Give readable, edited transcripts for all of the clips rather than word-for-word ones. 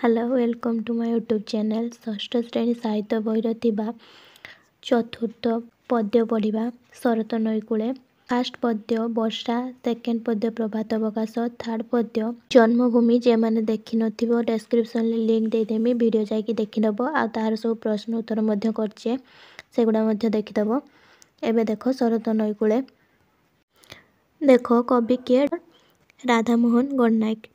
Hello welcome to my YouTube channel षष्ठ श्रेणी साहित्य बहिर थिबा चतुर्थ पद्य पढ़ा शरत नईकूले फास्ट पद्य वर्षा सेकेंड पद्य प्रभात प्रकाश थर्ड पद्य जन्मभूमि जे मैंने देखि नथिबो डिस्क्रिप्शन लिंक देदेमी वीडियो जाकि देखिदब आ तार सब प्रश्न उत्तर मध्य करछे सेगुडा मध्य देखिदब। एबे देखो शरत नईकूले देखो कवि किए राधामोहन गणनायक।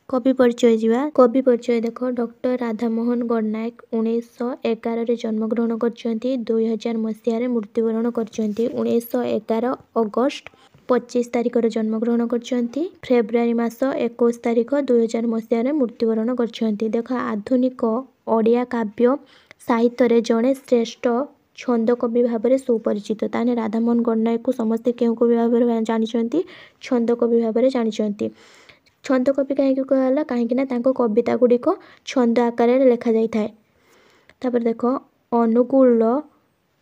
कवि परिचय जीवा कवि परिचय देख डॉक्टर राधामोहन गणनायक 1911 रे जन्मग्रहण करछंती 2000 मसीह मृत्युवरण करछंती 1911 अगस्ट 25 तारिख रे जन्मग्रहण करछंती फेब्रुआरी मास 21 तारिख 2000 मसीह मृत्युवरण करछंती। देख आधुनिक ओडिया काव्य साहित्य रे जड़े श्रेष्ठ छंद कवि भाव में सुपरिचित ताने राधामोहन गणनायक को समस्ते केउ कवि भाव में जानिछंती छंद कवि भाव में जानिछंती। छंद कवि कहीं कहला कहीं कविता गुड़िक छंद आकार लेखा जाए। तापर देख अनुगुल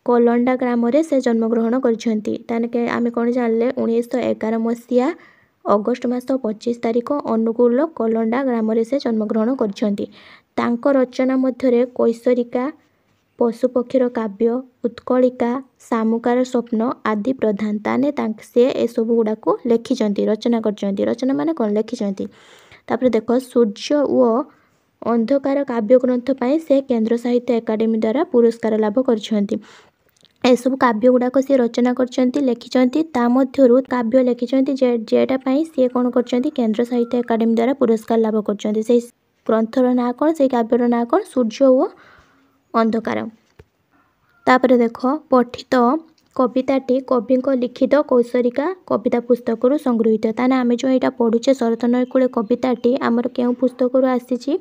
कलंडा ग्राम से जन्मग्रहण करते आम कौन जानले 1911 मसीहा अगस्ट मास 25 तारिख अनुगुल कलंडा ग्राम से जन्मग्रहण कर रचना मध्य कैसरिका पशुपक्षीर काव्य उत्कलिका सामुकार स्वप्न आदि प्रधान ताने से एसबू गुड़ाक लिखिं रचना रचना माने कौन लिखिं। तापर देख सूर्य व अंधकार काव्य ग्रंथ पाई से केंद्र साहित्य एकाडेमी द्वारा पुरस्कार लाभ करछंती। एसबू काव्य गुड़ाक सी रचना करछंती लिखिं काव्य लिखिं जेटा पाई सी कौन करछंती केंद्र साहित्य एकाडेमी द्वारा पुरस्कार लाभ करछंती। से ग्रंथर ना कौन से काव्यर ना कौन सूर्य व अंधकार। तापर देख पठित कविताटी कवि लिखित कैसरिका कविता पुस्तक संगृहीत ताने आम जो यहाँ पढ़ुचे शरत नईकूले कविताटी आमर केउ पुस्तक आसी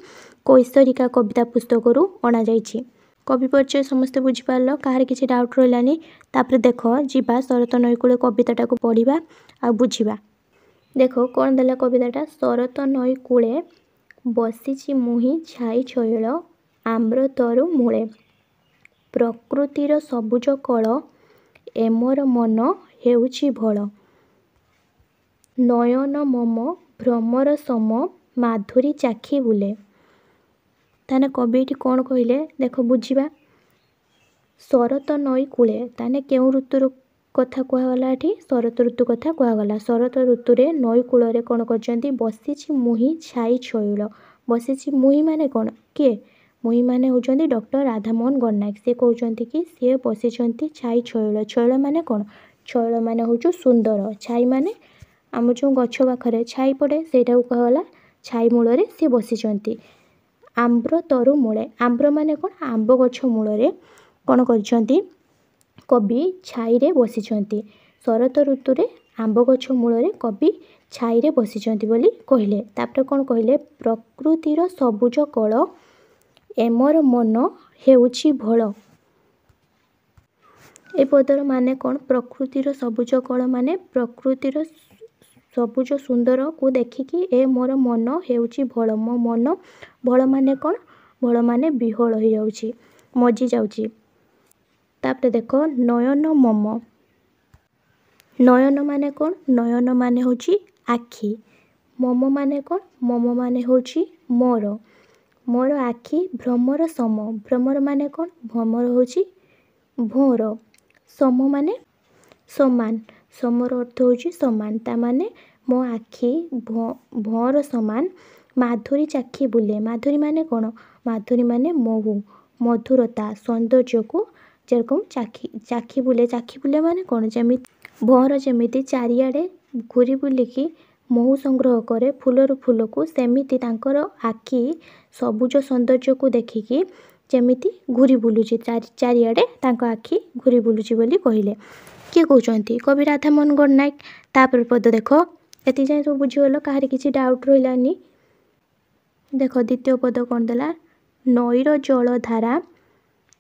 कैसरिका कविता पुस्तक अणा जाइछि। कवि परिचय समस्ते बुझीपार कहार किसी डाउट रही। तापर देख जीवा शरत नईकूले कविताटा को पढ़ा आ बुझा। देख कौन देला कविताटा शरत नईकूले बसीछि मुहि छाई छयल आम्र तरु मूले प्रकृतिर सबुज कल एमर मन हेउछि भल नयन मम भ्रमर सम माधुरी चाखी बुले। ताने कवि कौन कहले देख बुझा शरत नई कूले ताने केउ ऋतुर कथा कहगला ये शरत ऋतु कथा कहगला। शरत ऋतु रे नई कूल कौन कर बसीछि मुहि छाई छयल बसीछि मुहि माने कौन किए मुहि माने होउछंती डॉक्टर राधामोहन गणनायक से कहउछंती कि सी बसीछंती छाई छयल छयल माने कौन छयल माने होउछु सुंदर छाई माने आम जो गछ पाखरे छाई पड़े सेटा कहगला छाई मूल रे सी बसीछंती। आम्र तरु मूले आम्र माने कौन आंब गछ मूल रे कौन करछंती कवि छाई रे बसीछंती। शरत ऋतु रे आंब गछ मूल रे कवि छाई रे बसीछंती बोली कहले। तापर कौन कहले प्रकृतिर सबुज कल एमर मन हेउछि भल। ए पदर माने कौन प्रकृतिर सबुज कल माने प्रकृतिर सबुज सुंदर को देखिकी ए मोर मन हेउछि भल मो मन भल माने कौन भल माने बिहल हो जाउछि मजी जाउछि। तापर देख नयन मम नयन माने कौन नयन माने होउछि आखि मम माने कौन मम माने होउछि मोर मोर आखि भ्रमर सम भ्रमर माने कौन भ्रमर होउछि भोर सम माने समान समर अर्थ होउछि समान ता माने मो आखि भोर समान माधुरी चाखी बुले माधुरी माने कौन माधुरी माने महु मधुरता सौंदर्य को जेरकम चाखी बुले माने कौन जमी भोर जमीती चारिआडे घूरी बुलिकी महु संग्रह करे फूलर फूल को सेमिति तांकर आखि सबुज सौंदर्य को देखिकी जेमिति घूरी बुलुची चारिआडे तांको आखि घूरी बुलुची बोली कहले। किए कहउछंती कवि राधामोहन गणनायक। तापर पद देख एति जाए सब बुझीगल कहार किसी डाउट रहिलानी। देख द्वितीय पद कौन देला नईर जल धारा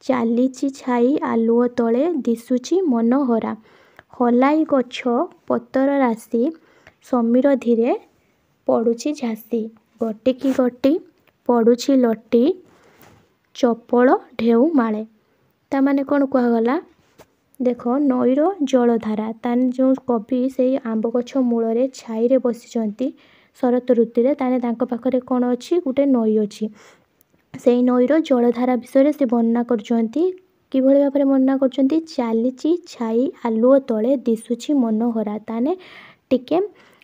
चालीची छाई आलुओ तले दिशुची मनोहरा हलाई गछ पतर राशि समीर धीरे पड़ुची झांसी गटिकी गटी पड़ुची लटी चपल ढेउ माले। ता माने कौन कहगला देख नईर जलधारा तान जो कवि से आंब गछ मूल छाई रे बसीचंती शरत ऋतु ताने तांको पाखरे कौन अच्छी गोटे नई अच्छी से नईर जलधारा विषय से वर्णना करछंती किभଳି भाବରେ वर्णना करछंती चालीची छाई आलुओ तले दिशुची मनोहरा ताने टिके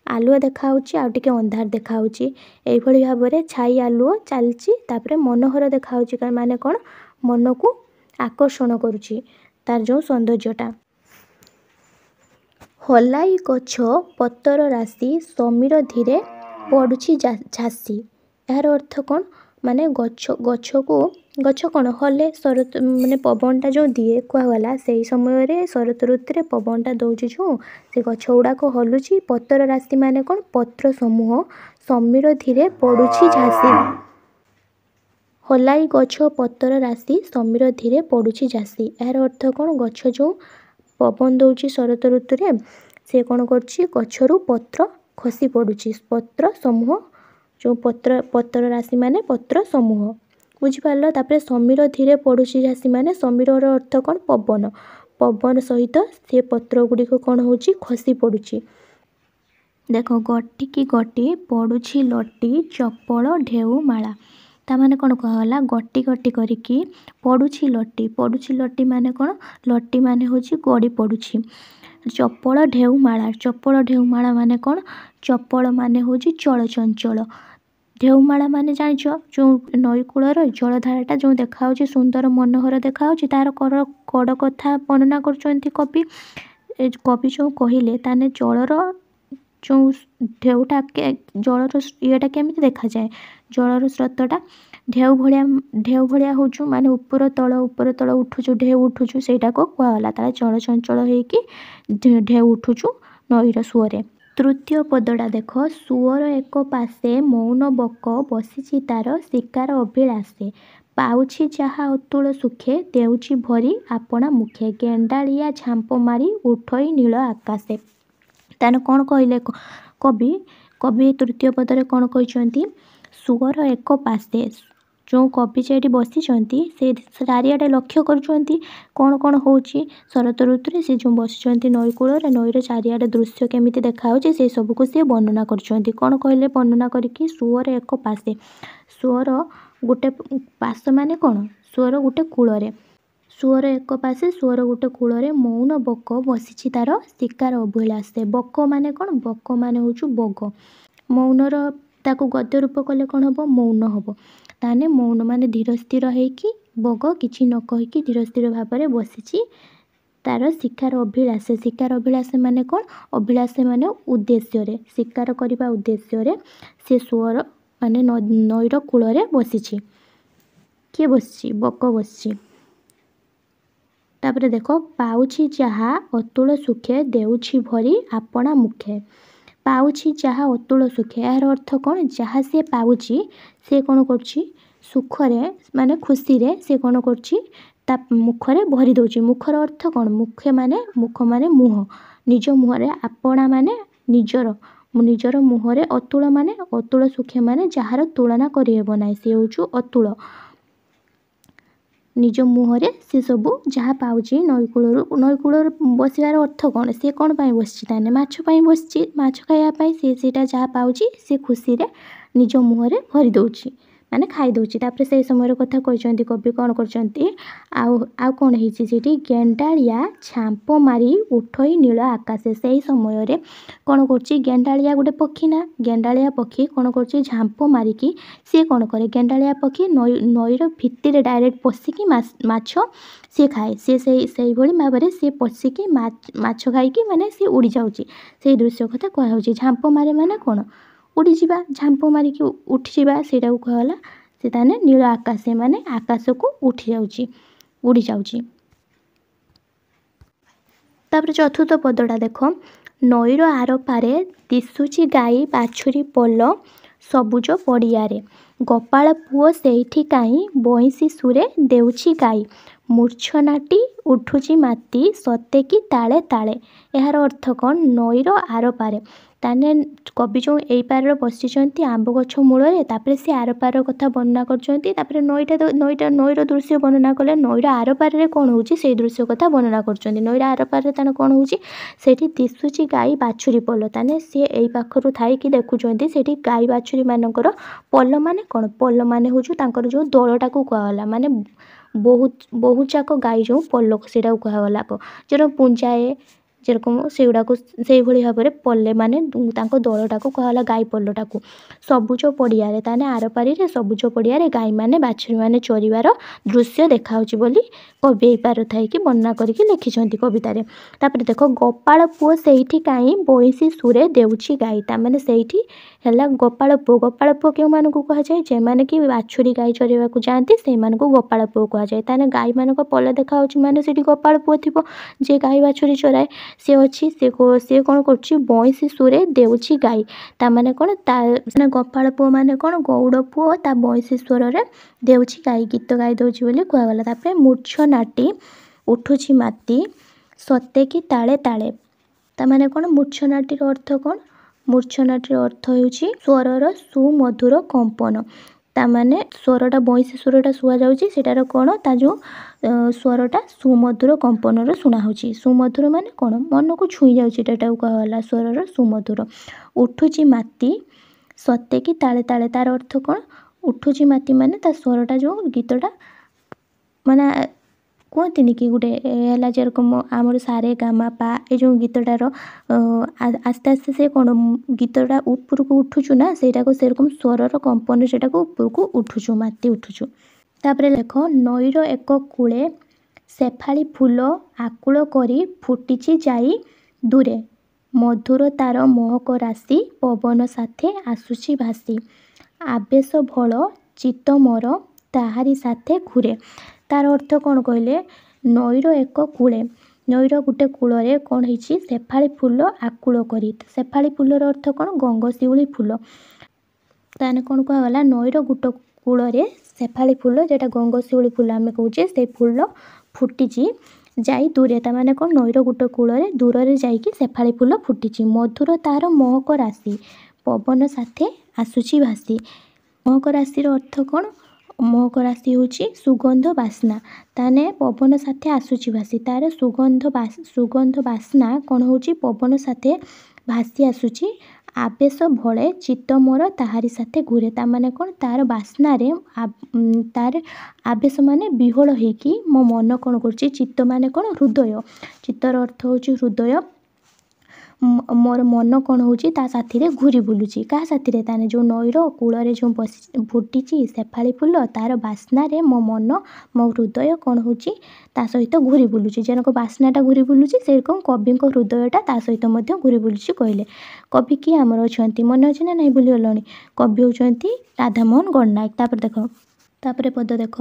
आलुओ देखाउची आ टिके अंधार देखाउची एभଳି भाବରେ छाई आलुओ चालची तापरे मनोहर देखाउची माने कोन मन को आकर्षण करुची तार जो सौंदर्यटा हलाई गछ पतर राशि समीर धीरे पड़ुची झासी यार अर्थ कौन माने गछ गछ को गछ कौन हले शरत माने पवनटा जो दिए कहगला से समय रे शरत ऋतु पवनटा दौची जो से गछ गुड़ाक हलुची पतर राशि माने कौन पत्र समूह समीर धीरे पड़ुची झासी हलाई गछ पतर राशि समीर धीरे पड़ुची झासी यार अर्थ कौन गछ जो पवन दौची शरत ऋतु से कौन करछि गछरु पत्र खसी पड़ुची पत्र समूह जो पत्र राशि माने पत्र समूह बुझिपार तापर समीर धीरे पड़ुची झासी माने समीर अर्थ कौन पवन पवन सहित से पत्र गुड़िक कौन होची खसी पड़ुची देख गटी की गटी पड़ुची लटी चपल ढेउ माला ता माने कौन कहला गटी गटी करिकी पड़ुची लटी माने कौन लटी माने होची गड़ी पड़ुची चपल ढेउ माला माने कौन चपल माने होची चलचंचल ढेउमाला माने जान जो नईकूलर जलधाराटा जो देखा सुंदर मनोहर देखा तार कड़ कथा वर्णना कर कवि जो कहले ताने जलर जो ढेउटा जलर येटा केमिति देखा जाए जलर स्रोतटा ढेउ भलिया होचु माने ऊपर तल उठुचु ढेउ उठुचु सेटा को कहला तार चलचंचल होइकी ढेउ उठुचु नईर सुअरे तृतीय पदटा देख सुअर एक पासे मौन बक बसी तार शिकार अभिलाषे पाउछि जहा अतुल सुखे देउछि भरी आपणा मुखे गेंडालिया झांप मारी उठई नील आकाशे ताने कौन कहले कवि तृतीय पदरे कौन कहते सुअर एक पासे जो कवि से बसी से चारिआडे लक्ष्य करुँच कौन कौन होची शरत ऋतु से जो बसी नईकूल नईर चारिआडे दृश्य केमिति देखा से सबको सी वर्णना कर कौन कहले वर्णना करके सुअर एक पासे सुअर गोटे पास माने कौन सुअर गोटे कूल सुअर एक पासे सुअर गोटे कूल मौन बक बसी तार शिकार अभिलाषे बक माने कौन बक माने होचु बग मौनर ताकू गद्य रूप कले कौन हम मौन हम ताने मौन माने धीर स्थिर होइकी बग किछि न कहिकी धीर स्थिर भाव में बसी तार शिकार अभिलाषे माने कौन अभिलाषे माने उद्देश्य शिकार करने उद्देश्य से सुअर माने नईर कूल बसी किए बसी बक बसी तापर देख पाउछि जहा अतुल सुखे देउछि भरी आपणा मुखे पाउछि जहा अतुल सुखे यार अर्थ कौन जहाँ सी पाउछि से कौन करछि सुखरे माने खुशी रे से कौन करछि ता मुखरे भरी दउछि मुखर अर्थ कौन मुख माने मुह निज मुहरे आपणा माने निजर मुहरे अतुल माने अतुल सुखे माने जहार तुलना करिहेब नाही से होछु अतुल निज मुहरे सी सबू जहाँ पाउछि नईकूल बसवार अर्थ कौन सी कौन पाई बसछि ताने माछ पाई बसछि माछ खाइबा सी सीटा जहाँ पाउछि सी खुशी रे निज मुहरे भरी दउछि माने खाई दउछि तापर से समय कथा कहते कवि कौन करछंती आउ कौन होती गेंडालिया झांप मारी उठई नील आकाशे से समय रे कौन कर गेंडालिया गोटे पक्षी ना गेंडालिया पक्षी कौन कर झांप मारिकी सी कौन करे गेंडालिया पक्षी नईर भित्तिरे डायरेक्ट पशिकी माछ सी खाए से भाव में सी पशिकी माछ खाई माने सी उड़ी जाउची से दृश्य कथा कहउची झांप मारे माने कौन उड़ी जावा झांप मारिकी उठी जावा सेटा को कहला से ताने नील आकाशे माने आकाश को उठी जाउची उड़ी जाउची तापर चतुर्थ पदटा देख नईर आर पारे दिशुची गाई बाछुरी पल सबुज पड़ियारे गोपाल पुओ सेठी काई बइसी सुरे देउची गाई मूर्छनाटी उठुची माती सते कि ताले ताले यार अर्थ कौन नईर आर पारे ताने कवि जो एई पार बसिचंती आंब गछ मूल तापर सी आर पार कथा वर्णना करचंती तापर नईर दृश्य वर्णना कले नईर आर पार कौन होची से दृश्य कथा वर्णना करचंती नईर आर पार ताने कौन होची सेठी दिसुची गाई बाछुरी पल ताने सी एई पाखरु थाई कि देखुचंती सेठी गाई बाछुरी मानकर पल माने कौन पल माने होचु तांकर जो दलटा को कहला माने बहुत जाक गाई जो पल सेटा कहला जो पुंजाए जेरकम से भाव में पल्ले माने दलटा को कहला गाई पल्लटा को सबुज पड़िया ताने आर पारी सबुज पड़िया गाई माने बाछुरी माने चरिवार दृश्य देखाउची बोली कवि एई पार थाई कि वर्णना करके लिखिछंती कवितारे। तापर देखो गोपाल पुओ सेठी काई बइसी सुरे देउची गाई तामाने सेठी हैला गोपाल पुओ केउ मानकु कहा जाय जे माने कि बाछुरी गाई चरिवा को जांती से मानकु गोपाल पुओ कहा जाय ताने गाई मानक पल्ले देखाउची माने सेठी गोपाल पुओ थिबो जे गाई बाछुरी चराए सी अच्छी सी कौन कर बइसी सुरे देउची गाई ता माने कौन ता गोपाल पुओ माने कौन गौड़ पुओ ता बइसी स्वर रे देउची गाई गीत गाई दउची बोली कहगला। तापर मूर्छ नाटी उठुची माती सते कि ताले ताले ता माने कौन मूर्छ नाटीर अर्थ कौन मूर्छ नाटीर अर्थ होउची स्वरर सुमधुर कंपन तामाने स्वरटा बइसी स्वरटा शुआ जाउची सेटार कौन ता जो स्वरटा सुमधुर कंपन शुणा होची सुमधुर माने कौन मन को छुई जाउची एटा कहला स्वरर सुमधुर। उठुची माती सते कि ताले ताले तार अर्थ कौन उठुची माती माने ता स्वरटा जो गीतटा माने कहते कि गोटे है जेरकम आमर सारे गामा पा ये जो गीतटार आस्ते आस्ते से कौन गीतटा ऊपर को उठुचु ना सेटा को सेरकम स्वरर कंपन सेटा को ऊपर को उठुचु माती उठुचु। तापर देख नईर एक कूले शेफाली फूल आकुल करी फुटिची जाई दूरे मधुर तार महक राशि पवन साथे आसुची भासी आवेश भल चित्त मोर ताहारी साथे घूरे तार अर्थ कौन कहले नईर एक कूले नईर गोटे कूल कौन होती शेफाली फूल आकुल करी शेफाली फूलर अर्थ कौन गंगशिउली फूल ताने कौन कहगला नईर गोटे कूल शेफाली फूल जेटा गंगशिउली फूल आम कहे से फूल फुटी जाई दूरे ता माने कौन नईर गोटे कूल दूर रे जाइकी शेफाली फूल फुटी मधुर तार महक राशि पवन साथे आसुची भासी महक राशि अर्थ कौन महक राशि होची सुगंध बास्ना ताने पवन साथे आसुची भासी तार सुगंध बास्ना कौन होची पवन साथे भासी आसुची आवेश भले चित्त मोर ताहारी साथे घूरे ता माने कौन तार बास्ना रे तार आवेश माने विहोल होइकी मो मन कौन करची चित्त माने कौन हृदय चित्तर अर्थ होची हृदय मोर मन कौन होची ता साथी रे घूरी बुलुची का साथी रे ताने जो नईर कूल रे जो फुटीची शेफाली फूल तार बास्ना रे मो मन मो हृदय कौन होची ता सहित घूरी बुलुची जनक बास्नाटा घूरी बुलुची से रकम कवि हृदयटा ता सहित मध्य घूरी बुलुची कहले कवि किए आमर अछंती मन अछि ना नहीं भूली गलणी कवि होचंती राधामोहन गणनायक। तापर देख तापर पद देख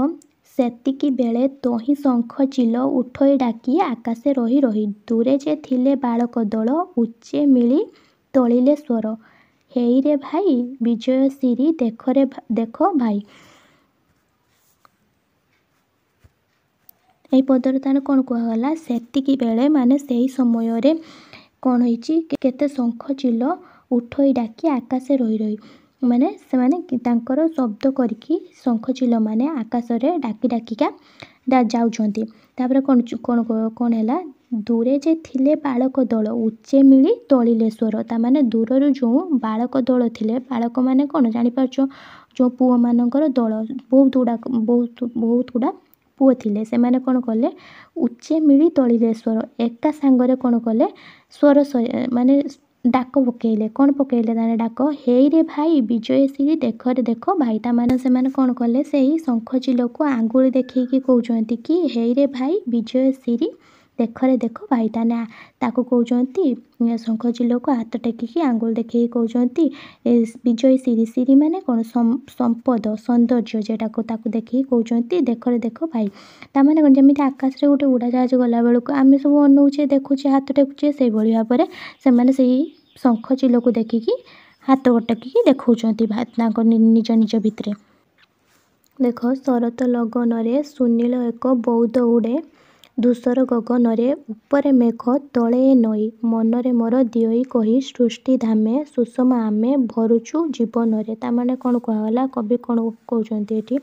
सेतिकी बेले तोही शंख चिल उठई डाकी आकाशे रही रही दूरे जे थिले बालक दल उच्चे मिली तलिले स्वर हेई रे भाई विजय सिरी देख भाई यही पदर तार कौन कहगला सेतिकी बेले माने से समय रे कौन होइची केते शंख चिल उठई डाकी आकाशे रही रही माने से माने तांकर शब्द करके शंख चिल माने आकाश रे डाकी डाकिका जाउछंती तापर कौन कौन कौन हैला दूरे जे थिले बालक दल उच्चे मिली तलिले स्वर ता माने दूर जो बालक दल थिले बालक माने कौन जानि पारछो जो पुओ मानकर दल बहुत गुड़ा पुओ थिले से माने कौन कले उच्चे मिली तलिले स्वर एका सांगरे कौन कले स्वर माने डाक पकेले कौन पकेले ताने डाक हेई रे भाई विजय सिरी देख रे देख भाई ता माने से माने कौन कले से ही शंख चिल को आंगुली देखिकी कहउचंती कि हेई रे भाई विजय सिरी देख रे देख भाई ताने ताको कहउचंती शंख चिल को हाथ टेकिकी आंगुल देखिकी कहउचंती विजय सिरी सिरी माने कौन संपद सौंदर्य जेटा को ताको देखिकी कहउचंती देख रे देख भाई ता माने कौन जमिति आकाश रे गोटे उड़ाजाहाज गला बेलको आमे सब अनौचे देखुचे हाथ टेकुचे से भली भाव रे से माने सेही शंख चिल को देखिकी हाथ टेकिकी देखउचंती निज निज भितरे देख शरत लगन रे सुनील एक बौद्ध उड़े ଧୂସର ଗଗନରେ ଉପରେ ମେଘ ତଳେ ନଈ ମନରେ ମୋର ଦିଅଇ କହି ସୃଷ୍ଟି ଧାମେ ସୁଷମା ଆମେ ଭରୁଛୁ ଜୀବନରେ। ତାମାନେ କ'ଣ କୁହାଗଲା? କବି କ'ଣ କହୁଛନ୍ତି ଏଠି?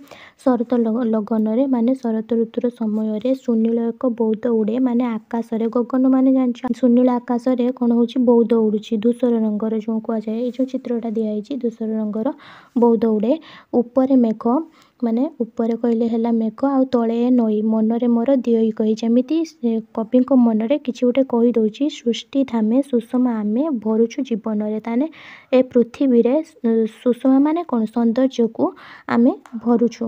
ଶରତ ଲଗନରେ ମାନେ ଶରତ ଋତୁର ସମୟରେ ସୁନୀଳ ଏକ ବଉଦ ଉଡ଼େ ମାନେ ଆକାଶରେ। ଗଗନ ମାନେ ଜାଣିଛ ସୁନୀଳ ଆକାଶରେ କ'ଣ ହେଉଛି? ବଉଦ ଉଡ଼ୁଛି। ଧୂସର ରଙ୍ଗର ଯେଉଁ କୁହାଯାଏ, ଏଇ ଯେଉଁ ଚିତ୍ରଟା ଦିଆହେଇଛି ଧୂସର ରଙ୍ଗର ବଉଦ ଉଡ଼େ। ଉପରେ ମେଘ ମାନେ ଉପରେ କହିଲେ ହେଲା ମେଘ, ଆଉ ତଳେ ନଈ ମନରେ ମୋର ଦିଅଇ କହି। ଯେମିତି କବିଙ୍କ ମନରେ କିଛି ଗୋଟେ କହିଦେଉଛି, ସୃଷ୍ଟି ଧାମେ ସୁଷମା ଆମେ ଭରୁଛୁ ଜୀବନରେ। ତାହେଲେ ଏ ପୃଥିବୀରେ ସୁଷମା ମାନେ କ'ଣ? ସୌନ୍ଦର୍ଯ୍ୟକୁ ଆମେ ଭରୁଛୁ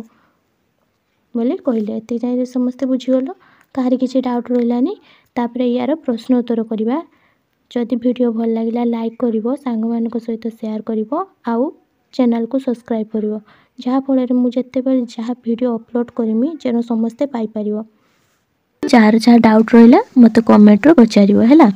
ବୋଲି କହିଲେ। ଏତିକି ଯାଏଁ ସମସ୍ତେ ବୁଝିଗଲ? କାହାର କିଛି ଡାଉଟ୍ ରହିଲାନି? ତାପରେ ୟାର ପ୍ରଶ୍ନ ଉତ୍ତର କରିବା। ଯଦି ଭିଡ଼ିଓ ଭଲ ଲାଗିଲା ଲାଇକ୍ କରିବ, ସାଙ୍ଗମାନଙ୍କ ସହିତ ସେୟାର କରିବ, ଆଉ ଚ୍ୟାନେଲକୁ ସବସ୍କ୍ରାଇବ୍ କରିବ, ଯାହାଫଳରେ ମୁଁ ଯେତେବେଳେ ଯାହା ଭିଡ଼ିଓ ଅପଲୋଡ଼ କରିମି ଯେନ ସମସ୍ତେ ପାଇପାରିବ। ଯାହାର ଯାହା ଡାଉଟ୍ ରହିଲା ମୋତେ କମେଣ୍ଟରେ ପଚାରିବ ହେଲା।